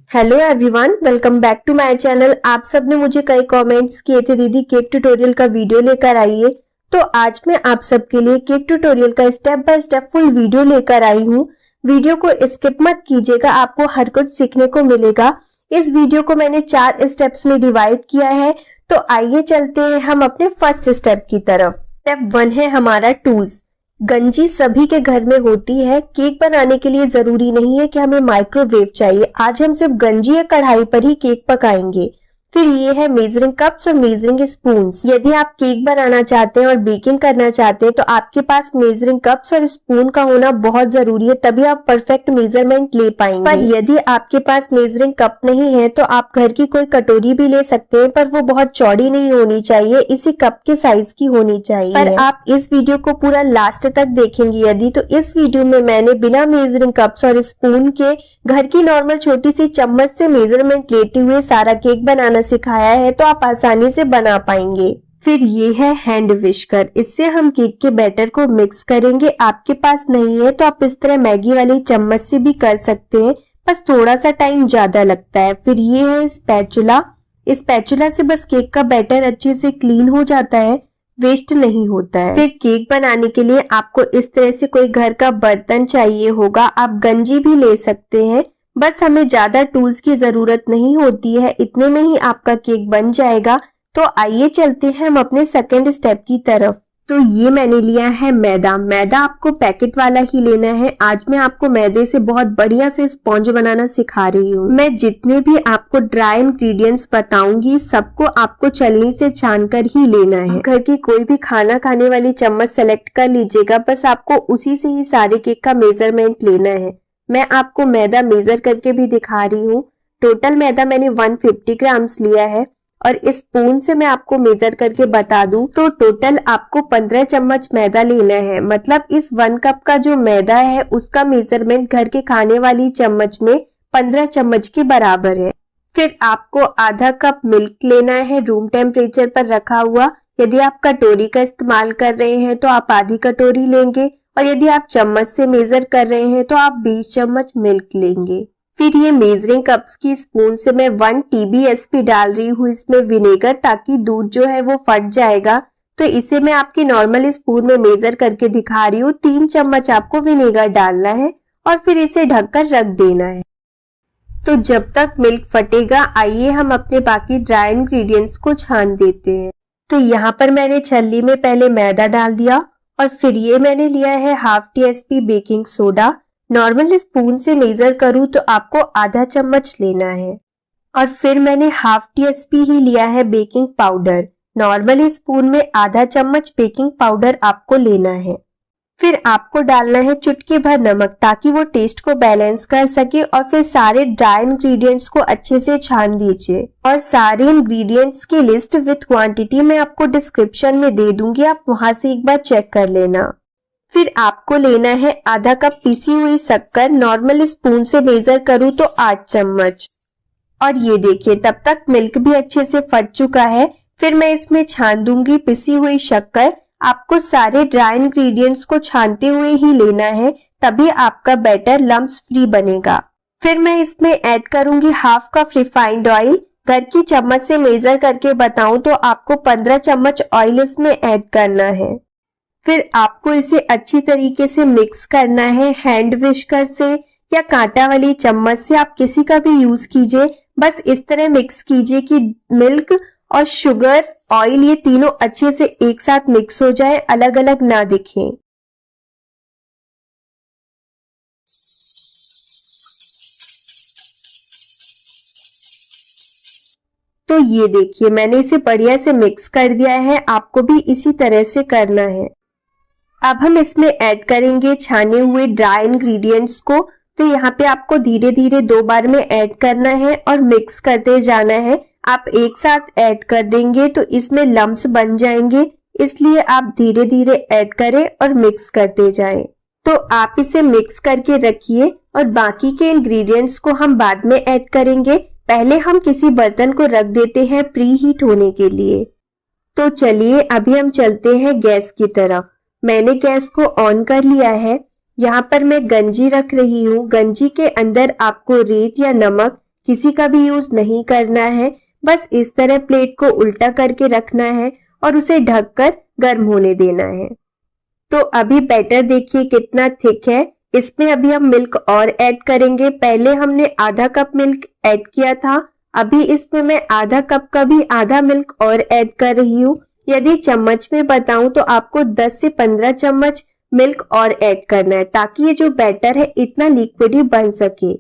Hello everyone, welcome back to my channel. आप सब ने मुझे कई कमेंट्स किए थे, दीदी केक ट्यूटोरियल का वीडियो लेकर आइए। तो आज मैं आप सबके लिए केक ट्यूटोरियल का step by step full video लेकर आई हूँ। वीडियो को स्किप मत कीजिएगा, आपको हर कुछ सीखने को मिलेगा। इस वीडियो को मैंने 4 स्टेप्स में डिवाइड किया है। तो आइए चलते हैं हम अपने फर्स्ट स्टेप की तरफ। स्टेप 1 है हमारा टूल्स। गंजी सभी के घर में होती है। केक बनाने के लिए जरूरी नहीं है कि हमें माइक्रोवेव चाहिए। आज हम सिर्फ गंजी या कढ़ाई पर ही केक पकाएंगे। फिर ये है मेजरिंग कप्स और मेजरिंग स्पून्स। यदि आप केक बनाना चाहते हैं और बेकिंग करना चाहते हैं तो आपके पास मेजरिंग कप्स और स्पून का होना बहुत जरूरी है, तभी आप परफेक्ट मेजरमेंट ले पाएंगे। पर यदि आपके पास मेजरिंग कप नहीं है तो आप घर की कोई कटोरी भी ले सकते हैं, पर वो बहुत चौड़ी नहीं होनी चाहिए, इसी कप के साइज की होनी चाहिए। पर आप इस वीडियो को पूरा लास्ट तक देखेंगे यदि, तो इस वीडियो में मैंने बिना मेजरिंग कप्स और स्पून के घर की नॉर्मल छोटी सी चम्मच से मेजरमेंट लेते हुए सारा केक बनाना सिखाया है, तो आप आसानी से बना पाएंगे। फिर ये है हैंड विस्कर। इससे हम केक के बैटर को मिक्स करेंगे। आपके पास नहीं है तो आप इस तरह मैगी वाली चम्मच से भी कर सकते हैं, बस थोड़ा सा टाइम ज्यादा लगता है। फिर ये है स्पैचुला। इस स्पैचुला से बस केक का बैटर अच्छे से क्लीन हो जाता है, वेस्ट नहीं होता है। फिर केक बनाने के लिए आपको इस तरह से कोई घर का बर्तन चाहिए होगा। आप गंजी भी ले सकते हैं, बस हमें ज्यादा टूल्स की जरूरत नहीं होती है, इतने में ही आपका केक बन जाएगा। तो आइए चलते हैं हम अपने सेकंड स्टेप की तरफ। तो ये मैंने लिया है मैदा। मैदा आपको पैकेट वाला ही लेना है। आज मैं आपको मैदे से बहुत बढ़िया से स्पॉन्ज बनाना सिखा रही हूँ। मैं जितने भी आपको ड्राई इंग्रेडिएंट्स बताऊंगी सबको आपको छलनी से छान कर ही लेना है। घर की कोई भी खाना खाने वाली चम्मच सेलेक्ट कर लीजिएगा, बस आपको उसी से ही सारे केक का मेजरमेंट लेना है। मैं आपको मैदा मेजर करके भी दिखा रही हूँ। टोटल मैदा मैंने 150 ग्राम्स लिया है और इस स्पून से मैं आपको मेजर करके बता दूं तो टोटल आपको 15 चम्मच मैदा लेना है। मतलब इस 1 कप का जो मैदा है उसका मेजरमेंट घर के खाने वाली चम्मच में 15 चम्मच के बराबर है। फिर आपको आधा कप मिल्क लेना है, रूम टेम्परेचर पर रखा हुआ। यदि आप कटोरी का इस्तेमाल कर रहे हैं तो आप आधी कटोरी लेंगे, और यदि आप चम्मच से मेजर कर रहे हैं तो आप 20 चम्मच मिल्क लेंगे। फिर ये मेजरिंग कप्स की स्पून से मैं 1 TBSP डाल रही हूँ इसमें विनेगर, ताकि दूध जो है वो फट जाएगा। तो इसे मैं आपकी नॉर्मल स्पून में मेजर करके दिखा रही हूँ। 3 चम्मच आपको विनेगर डालना है और फिर इसे ढककर रख देना है। तो जब तक मिल्क फटेगा आइए हम अपने बाकी ड्राई इंग्रेडिएंट्स को छान देते हैं। तो यहाँ पर मैंने छलनी में पहले मैदा डाल दिया और फिर ये मैंने लिया है half TSP baking soda. Normal spoon से मेजर करूँ तो आपको आधा चम्मच लेना है। और फिर मैंने हाफ TSP ही लिया है बेकिंग पाउडर। नॉर्मल स्पून में आधा चम्मच बेकिंग पाउडर आपको लेना है। फिर आपको डालना है चुटकी भर नमक, ताकि वो टेस्ट को बैलेंस कर सके। और फिर सारे ड्राई इंग्रेडिएंट्स को अच्छे से छान दीजिए। और सारे इंग्रेडिएंट्स की लिस्ट विथ क्वांटिटी मैं आपको डिस्क्रिप्शन में दे दूंगी, आप वहां से एक बार चेक कर लेना। फिर आपको लेना है आधा कप पीसी हुई शक्कर। नॉर्मल स्पून से मेजर करूँ तो 8 चम्मच। और ये देखिए तब तक मिल्क भी अच्छे से फट चुका है। फिर मैं इसमें छान दूंगी पिसी हुई शक्कर। आपको सारे ड्राई इंग्रेडिएंट्स को छानते हुए ही लेना है, तभी आपका बैटर लम्प्स फ्री बनेगा। फिर मैं इसमें ऐड करूंगी हाफ कप रिफाइंड ऑयल। घर की चम्मच से मेजर करके बताऊं तो आपको 15 चम्मच ऑयल इसमें ऐड करना है। फिर आपको इसे अच्छी तरीके से मिक्स करना है हैंड विस्कर से या कांटा वाली चम्मच से, आप किसी का भी यूज कीजिए। बस इस तरह मिक्स कीजिए कि मिल्क और शुगर, ऑयल ये तीनों अच्छे से एक साथ मिक्स हो जाए, अलग अलग ना दिखें। तो ये देखिए मैंने इसे बढ़िया से मिक्स कर दिया है, आपको भी इसी तरह से करना है। अब हम इसमें ऐड करेंगे छाने हुए ड्राई इंग्रेडिएंट्स को। तो यहाँ पे आपको धीरे धीरे 2 बार में ऐड करना है और मिक्स करते जाना है। आप एक साथ ऐड कर देंगे तो इसमें लम्प्स बन जाएंगे, इसलिए आप धीरे धीरे ऐड करें और मिक्स करते जाएं। तो आप इसे मिक्स करके रखिए और बाकी के इंग्रेडिएंट्स को हम बाद में ऐड करेंगे। पहले हम किसी बर्तन को रख देते हैं प्री हीट होने के लिए। तो चलिए अभी हम चलते हैं गैस की तरफ। मैंने गैस को ऑन कर लिया है। यहाँ पर मैं गंजी रख रही हूँ। गंजी के अंदर आपको रेत या नमक किसी का भी यूज नहीं करना है। बस इस तरह प्लेट को उल्टा करके रखना है और उसे ढककर गर्म होने देना है। तो अभी बैटर देखिए कितना थिक है। इसमें अभी हम मिल्क और ऐड करेंगे। पहले हमने आधा कप मिल्क ऐड किया था, अभी इसमें मैं आधा कप का भी आधा मिल्क और ऐड कर रही हूँ। यदि चम्मच में बताऊं तो आपको 10 से 15 चम्मच मिल्क और ऐड करना है ताकि ये जो बैटर है इतना लिक्विड ही बन सके।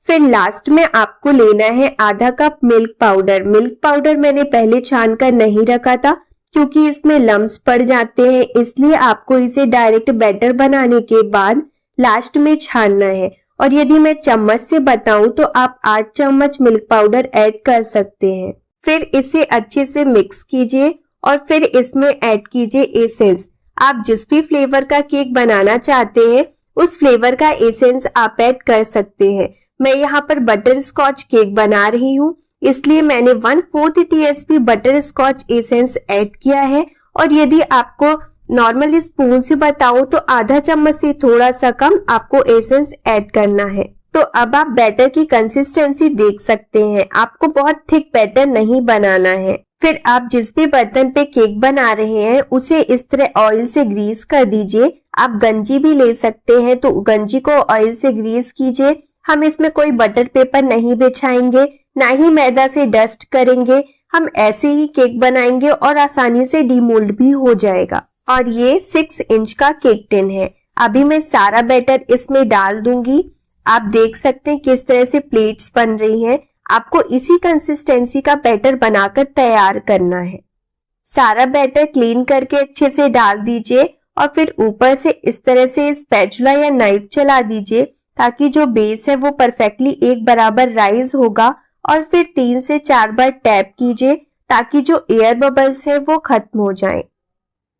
फिर लास्ट में आपको लेना है आधा cup milk powder. Milk powder मैंने पहले छान कर नहीं रखा था क्योंकि इसमें लम्स पड़ जाते हैं, इसलिए आपको इसे डायरेक्ट बैटर बनाने के बाद लास्ट में छानना है। और यदि मैं चम्मच से बताऊं तो आप 8 चम्मच मिल्क पाउडर ऐड कर सकते हैं। फिर इसे अच्छे से मिक्स कीजिए और फिर इसमें ऐड कीजिए एसेंस। आप जिस भी फ्लेवर का केक बनाना चाहते हैं उस फ्लेवर का एसेंस आप ऐड कर सकते हैं। मैं यहाँ पर बटर स्कॉच केक बना रही हूँ, इसलिए मैंने 1/4 tsp butterscotch essence add किया है। और यदि आपको नॉर्मल स्पून से बताऊं तो आधा चम्मच से थोड़ा सा कम आपको एसेंस ऐड करना है। तो अब आप बैटर की कंसिस्टेंसी देख सकते हैं, आपको बहुत थिक बैटर नहीं बनाना है। फिर आप जिस भी बर्तन पे केक बना रहे हैं उसे इस तरह ऑयल से ग्रीस कर दीजिए। आप गंजी भी ले सकते हैं, तो गंजी को ऑयल से ग्रीस कीजिए। हम इसमें कोई बटर पेपर नहीं बिछाएंगे, ना ही मैदा से डस्ट करेंगे। हम ऐसे ही केक बनाएंगे और आसानी से डीमोल्ड भी हो जाएगा। और ये 6 इंच का केक टिन है। अभी मैं सारा बैटर इसमें डाल दूंगी। आप देख सकते हैं किस तरह से प्लेट्स बन रही हैं। आपको इसी कंसिस्टेंसी का बैटर बनाकर तैयार करना है। सारा बैटर क्लीन करके अच्छे से डाल दीजिए और फिर ऊपर से इस तरह से स्पैचुला या नाइफ चला दीजिए ताकि जो बेस है वो परफेक्टली एक बराबर राइज होगा। और फिर 3 से 4 बार टैप कीजिए ताकि जो एयर बबल्स है वो खत्म हो जाएं।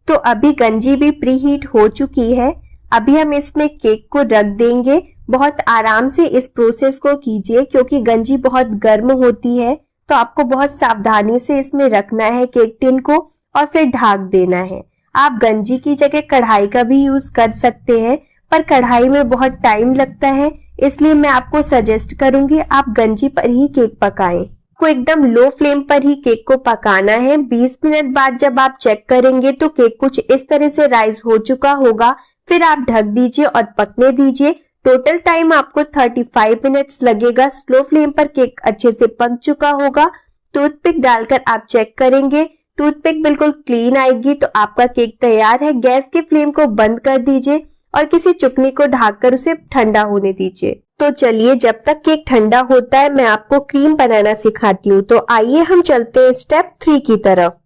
तो अभी गंजी भी प्री हीट हो चुकी है। अभी हम इसमें केक को रख देंगे। बहुत आराम से इस प्रोसेस को कीजिए क्योंकि गंजी बहुत गर्म होती है, तो आपको बहुत सावधानी से इसमें रखना है केक टिन को और फिर ढक देना है। आप गंजी की जगह कढ़ाई का भी यूज कर सकते हैं, पर कढ़ाई में बहुत टाइम लगता है, इसलिए मैं आपको सजेस्ट करूंगी आप गंजी पर ही केक पकाएं। को एकदम लो फ्लेम पर ही केक को पकाना है। 20 मिनट बाद जब आप चेक करेंगे तो केक कुछ इस तरह से राइज हो चुका होगा। फिर आप ढक दीजिए और पकने दीजिए। टोटल टाइम आपको 35 मिनट्स लगेगा। स्लो फ्लेम पर केक अच्छे से पक चुका होगा। टूथपिक डालकर आप चेक करेंगे, टूथपिक बिल्कुल क्लीन आएगी तो आपका केक तैयार है। गैस के फ्लेम को बंद कर दीजिए और किसी चुकनी को ढककर उसे ठंडा होने दीजिए। तो चलिए जब तक केक ठंडा होता है मैं आपको क्रीम बनाना सिखाती हूँ। तो आइए हम चलते हैं स्टेप 3 की तरफ।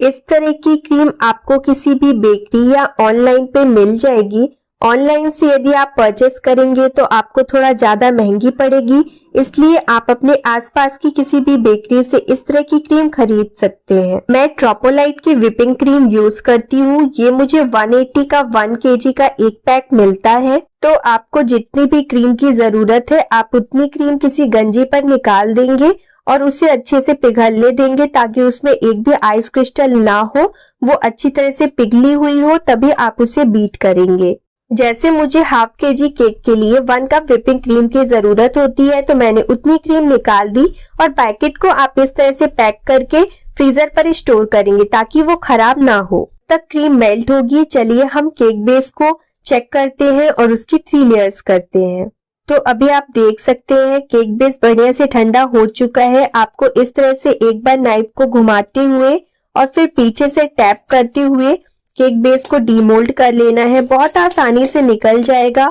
इस तरह की क्रीम आपको किसी भी बेकरी या ऑनलाइन पे मिल जाएगी। ऑनलाइन से यदि आप परचेस करेंगे तो आपको थोड़ा ज्यादा महंगी पड़ेगी, इसलिए आप अपने आसपास की किसी भी बेकरी से इस तरह की क्रीम खरीद सकते हैं। मैं ट्रोपोलाइट की व्हिपिंग क्रीम यूज करती हूँ। ये मुझे 180 का 1 kg का एक पैक मिलता है। तो आपको जितनी भी क्रीम की जरूरत है आप उतनी क्रीम किसी गंजी पर निकाल देंगे और उसे अच्छे से पिघलने देंगे ताकि उसमें एक भी आइस क्रिस्टल ना हो, वो अच्छी तरह से पिघली हुई हो, तभी आप उसे बीट करेंगे। जैसे मुझे ½ kg केक के लिए 1 कप व्हिपिंग क्रीम की जरूरत होती है, तो मैंने उतनी क्रीम निकाल दी और पैकेट को आप इस तरह से पैक करके फ्रीजर पर स्टोर करेंगे ताकि वो खराब ना हो। तक क्रीम मेल्ट होगी। चलिए हम केक बेस को चेक करते हैं और उसकी 3 लेयर्स करते हैं। तो अभी आप देख सकते हैं केक बेस बढ़िया से ठंडा हो चुका है। आपको इस तरह से एक बार नाइफ को घुमाते हुए और फिर पीछे से टैप करते हुए केक बेस को डीमोल्ड कर लेना है। बहुत आसानी से निकल जाएगा।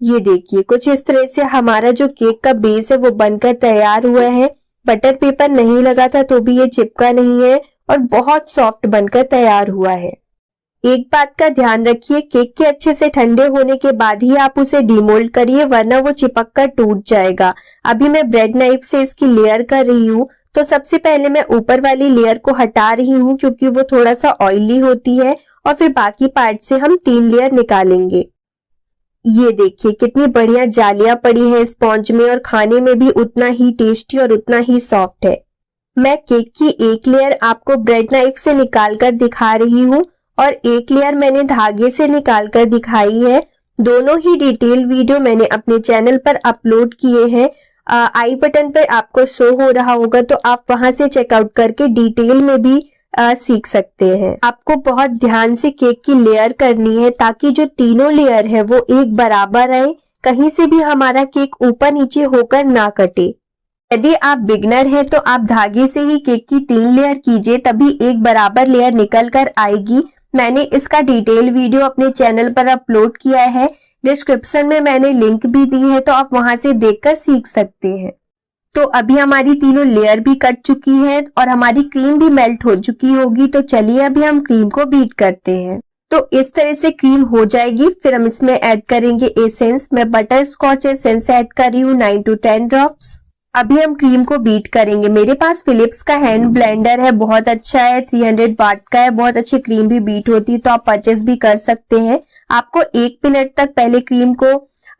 ये देखिए कुछ इस तरह से हमारा जो केक का बेस है वो बनकर तैयार हुआ है। बटर पेपर नहीं लगा था तो भी ये चिपका नहीं है और बहुत सॉफ्ट बनकर तैयार हुआ है। एक बात का ध्यान रखिए, केक के अच्छे से ठंडे होने के बाद ही आप उसे डीमोल्ड करिए, वरना वो चिपक कर टूट जाएगा। अभी मैं ब्रेड नाइफ से इसकी लेयर कर रही हूँ। तो सबसे पहले मैं ऊपर वाली लेयर को हटा रही हूँ क्योंकि वो थोड़ा सा ऑयली होती है और फिर बाकी पार्ट से हम 3 लेयर निकालेंगे। ये देखिए कितनी बढ़िया जालियां पड़ी है स्पॉन्ज में और खाने में भी उतना ही टेस्टी और उतना ही सॉफ्ट है। मैं केक की एक लेयर आपको ब्रेड नाइफ से निकाल कर दिखा रही हूँ और एक लेयर मैंने धागे से निकाल कर दिखाई है। दोनों ही डिटेल वीडियो मैंने अपने चैनल पर अपलोड किए हैं। आई बटन पर आपको शो हो रहा होगा, तो आप वहां से चेकआउट करके डिटेल में भी सीख सकते हैं। आपको बहुत ध्यान से केक की लेयर करनी है ताकि जो तीनों लेयर है वो एक बराबर आए, कहीं से भी हमारा केक ऊपर नीचे होकर ना कटे। यदि आप बिगनर हैं तो आप धागे से ही केक की 3 लेयर कीजिए, तभी एक बराबर लेयर निकल कर आएगी। मैंने इसका डिटेल वीडियो अपने चैनल पर अपलोड किया है, डिस्क्रिप्शन में मैंने लिंक भी दी है, तो आप वहां से देखकर सीख सकते हैं। तो अभी हमारी तीनों लेयर भी कट चुकी है और हमारी क्रीम भी मेल्ट हो चुकी होगी। तो चलिए अभी हम क्रीम को बीट करते हैं। तो इस तरह से क्रीम हो जाएगी। फिर हम इसमें ऐड करेंगे एसेंस। मैं बटर स्कॉच एसेंस ऐड कर रही हूँ 9 to 10 ड्रॉप्स। अभी हम क्रीम को बीट करेंगे। मेरे पास फिलिप्स का हैंड ब्लेंडर है, बहुत अच्छा है, 300 वाट का है, बहुत अच्छी क्रीम भी बीट होती है, तो आप परचेस भी कर सकते हैं। आपको 1 मिनट तक पहले क्रीम को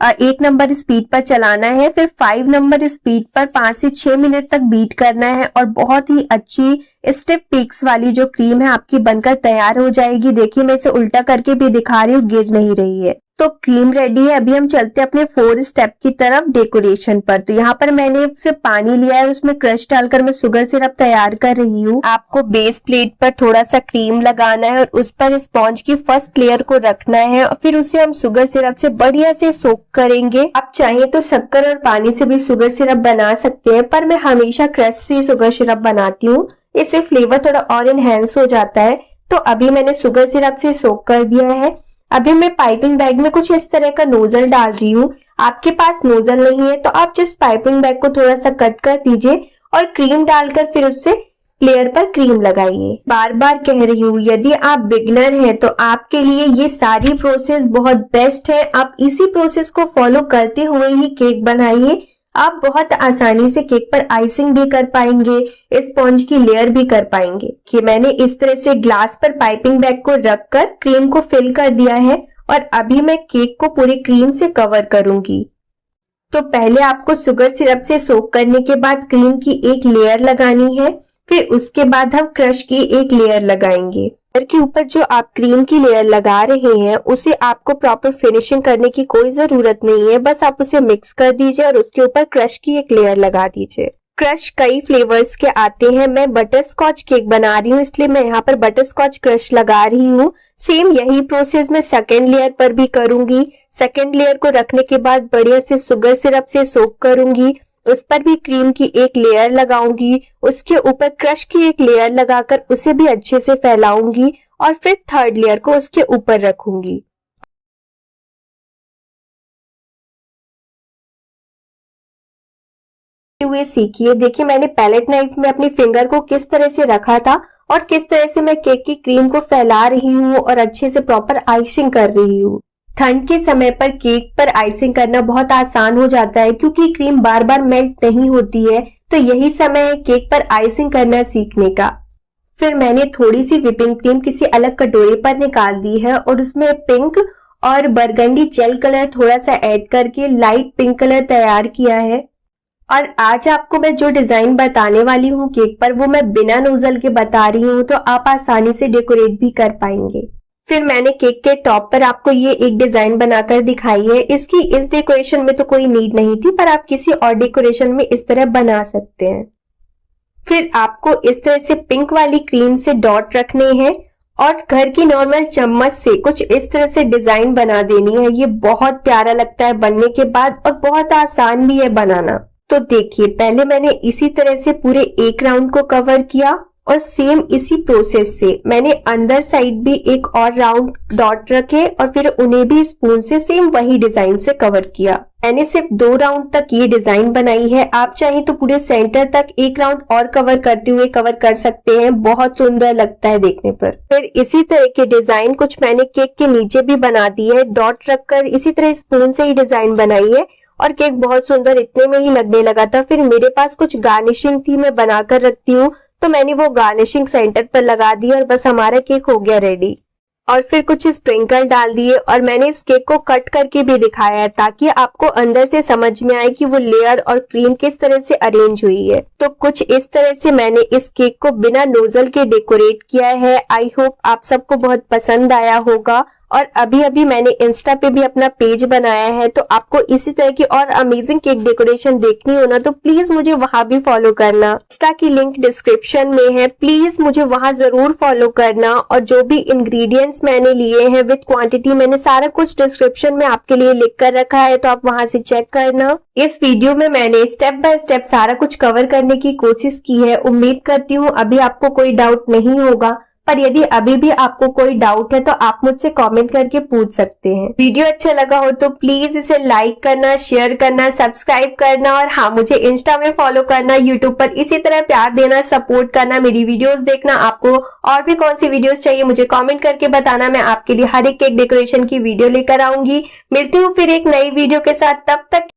1 नंबर स्पीड पर चलाना है, फिर 5 नंबर स्पीड पर 5 से 6 मिनट तक बीट करना है और बहुत ही अच्छी स्टिफ पीक्स वाली जो क्रीम है आपकी बनकर तैयार हो जाएगी। देखिए मैं इसे उल्टा करके भी दिखा रही हूँ, गिर नहीं रही है। तो क्रीम रेडी है। अभी हम चलते हैं अपने 4 स्टेप की तरफ डेकोरेशन पर। तो यहाँ पर मैंने सिर्फ पानी लिया है और उसमें क्रश डालकर मैं शुगर सिरप तैयार कर रही हूँ। आपको बेस प्लेट पर थोड़ा सा क्रीम लगाना है और उस पर स्पॉन्ज की फर्स्ट लेयर को रखना है और फिर उसे हम शुगर सिरप से बढ़िया से सोक करेंगे। आप चाहें तो शक्कर और पानी से भी शुगर सिरप बना सकते हैं, पर मैं हमेशा क्रश से शुगर सिरप बनाती हूँ, इससे फ्लेवर थोड़ा और एनहेंस हो जाता है। तो अभी मैंने शुगर सिरप से सोक कर दिया है। अभी मैं पाइपिंग बैग में कुछ इस तरह का नोजल डाल रही हूँ। आपके पास नोजल नहीं है तो आप जिस पाइपिंग बैग को थोड़ा सा कट कर दीजिए और क्रीम डालकर फिर उससे लेयर पर क्रीम लगाइए। बार बार कह रही हूँ, यदि आप बिगनर हैं तो आपके लिए ये सारी प्रोसेस बहुत बेस्ट है। आप इसी प्रोसेस को फॉलो करते हुए ही केक बनाइए। आप बहुत आसानी से केक पर आइसिंग भी कर पाएंगे, स्पॉन्ज की लेयर भी कर पाएंगे। कि मैंने इस तरह से ग्लास पर पाइपिंग बैग को रखकर क्रीम को फिल कर दिया है और अभी मैं केक को पूरी क्रीम से कवर करूंगी। तो पहले आपको शुगर सिरप से सोक करने के बाद क्रीम की एक लेयर लगानी है, फिर उसके बाद हम क्रश की एक लेयर लगाएंगे। लेयर के ऊपर जो आप क्रीम की लेयर लगा रहे हैं उसे आपको प्रॉपर फिनिशिंग करने की कोई जरूरत नहीं है, बस आप उसे मिक्स कर दीजिए और उसके ऊपर क्रश की एक लेयर लगा दीजिए। क्रश कई फ्लेवर्स के आते हैं, मैं बटर स्कॉच केक बना रही हूँ इसलिए मैं यहाँ पर बटर स्कॉच क्रश लगा रही हूँ। सेम यही प्रोसेस मैं सेकेंड लेयर पर भी करूंगी। सेकेंड लेयर को रखने के बाद बढ़िया से शुगर सिरप से सोक करूंगी, उस पर भी क्रीम की एक लेयर लगाऊंगी, उसके ऊपर क्रश की एक लेयर लगाकर उसे भी अच्छे से फैलाऊंगी और फिर थर्ड लेयर को उसके ऊपर रखूंगी। हुए सीखिए। देखिए मैंने पैलेट नाइफ में अपनी फिंगर को किस तरह से रखा था और किस तरह से मैं केक की क्रीम को फैला रही हूँ और अच्छे से प्रॉपर आइसिंग कर रही हूँ। ठंड के समय पर केक पर आइसिंग करना बहुत आसान हो जाता है क्योंकि क्रीम बार बार मेल्ट नहीं होती है, तो यही समय है केक पर आइसिंग करना सीखने का। फिर मैंने थोड़ी सी व्हिपिंग क्रीम किसी अलग कटोरे पर निकाल दी है और उसमें पिंक और बरगंडी जेल कलर थोड़ा सा ऐड करके लाइट पिंक कलर तैयार किया है। और आज आपको मैं जो डिजाइन बताने वाली हूँ केक पर वो मैं बिना नोजल के बता रही हूँ, तो आप आसानी से डेकोरेट भी कर पाएंगे। फिर मैंने केक के टॉप पर आपको ये एक डिजाइन बनाकर दिखाई है। इसकी इस डेकोरेशन में तो कोई नीड नहीं थी, पर आप किसी और डेकोरेशन में इस तरह बना सकते हैं। फिर आपको इस तरह से पिंक वाली क्रीम से डॉट रखने हैं और घर की नॉर्मल चम्मच से कुछ इस तरह से डिजाइन बना देनी है। ये बहुत प्यारा लगता है बनने के बाद और बहुत आसान भी है बनाना। तो देखिए पहले मैंने इसी तरह से पूरे एक राउंड को कवर किया और सेम इसी प्रोसेस से मैंने अंदर साइड भी एक और राउंड डॉट रखे और फिर उन्हें भी स्पून से सेम वही डिजाइन से कवर किया। मैंने सिर्फ 2 राउंड तक ये डिजाइन बनाई है, आप चाहे तो पूरे सेंटर तक एक राउंड और कवर करते हुए कवर कर सकते हैं, बहुत सुंदर लगता है देखने पर। फिर इसी तरह के डिजाइन कुछ मैंने केक के नीचे भी बना दी है, डॉट रखकर इसी तरह स्पून से ही डिजाइन बनाई है और केक बहुत सुंदर इतने में ही लगने लगा था। फिर मेरे पास कुछ गार्निशिंग थी, मैं बनाकर रखती हूँ, तो मैंने वो गार्निशिंग सेंटर पर लगा दी और बस हमारा केक हो गया रेडी। और फिर कुछ स्प्रिंकल डाल दिए और मैंने इस केक को कट करके भी दिखाया है ताकि आपको अंदर से समझ में आए कि वो लेयर और क्रीम किस तरह से अरेंज हुई है। तो कुछ इस तरह से मैंने इस केक को बिना नोजल के डेकोरेट किया है। आई होप आप सबको बहुत पसंद आया होगा और अभी अभी मैंने इंस्टा पे भी अपना पेज बनाया है, तो आपको इसी तरह की और अमेजिंग केक डेकोरेशन देखनी हो ना तो प्लीज मुझे वहां भी फॉलो करना। इंस्टा की लिंक डिस्क्रिप्शन में है, प्लीज मुझे वहां जरूर फॉलो करना। और जो भी इंग्रेडिएंट्स मैंने लिए हैं विद क्वांटिटी मैंने सारा कुछ डिस्क्रिप्शन में आपके लिए लिख कर रखा है, तो आप वहां से चेक करना। इस वीडियो में मैंने स्टेप बाय स्टेप सारा कुछ कवर करने की कोशिश की है। उम्मीद करती हूँ अभी आपको कोई डाउट नहीं होगा, पर यदि अभी भी आपको कोई डाउट है तो आप मुझसे कमेंट करके पूछ सकते हैं। वीडियो अच्छा लगा हो तो प्लीज इसे लाइक करना, शेयर करना, सब्सक्राइब करना और हाँ, मुझे इंस्टा में फॉलो करना, यूट्यूब पर इसी तरह प्यार देना, सपोर्ट करना, मेरी वीडियोस देखना। आपको और भी कौन सी वीडियोस चाहिए मुझे कमेंट करके बताना, मैं आपके लिए हर एक केक डेकोरेशन की वीडियो लेकर आऊंगी। मिलती हूँ फिर एक नई वीडियो के साथ, तब तक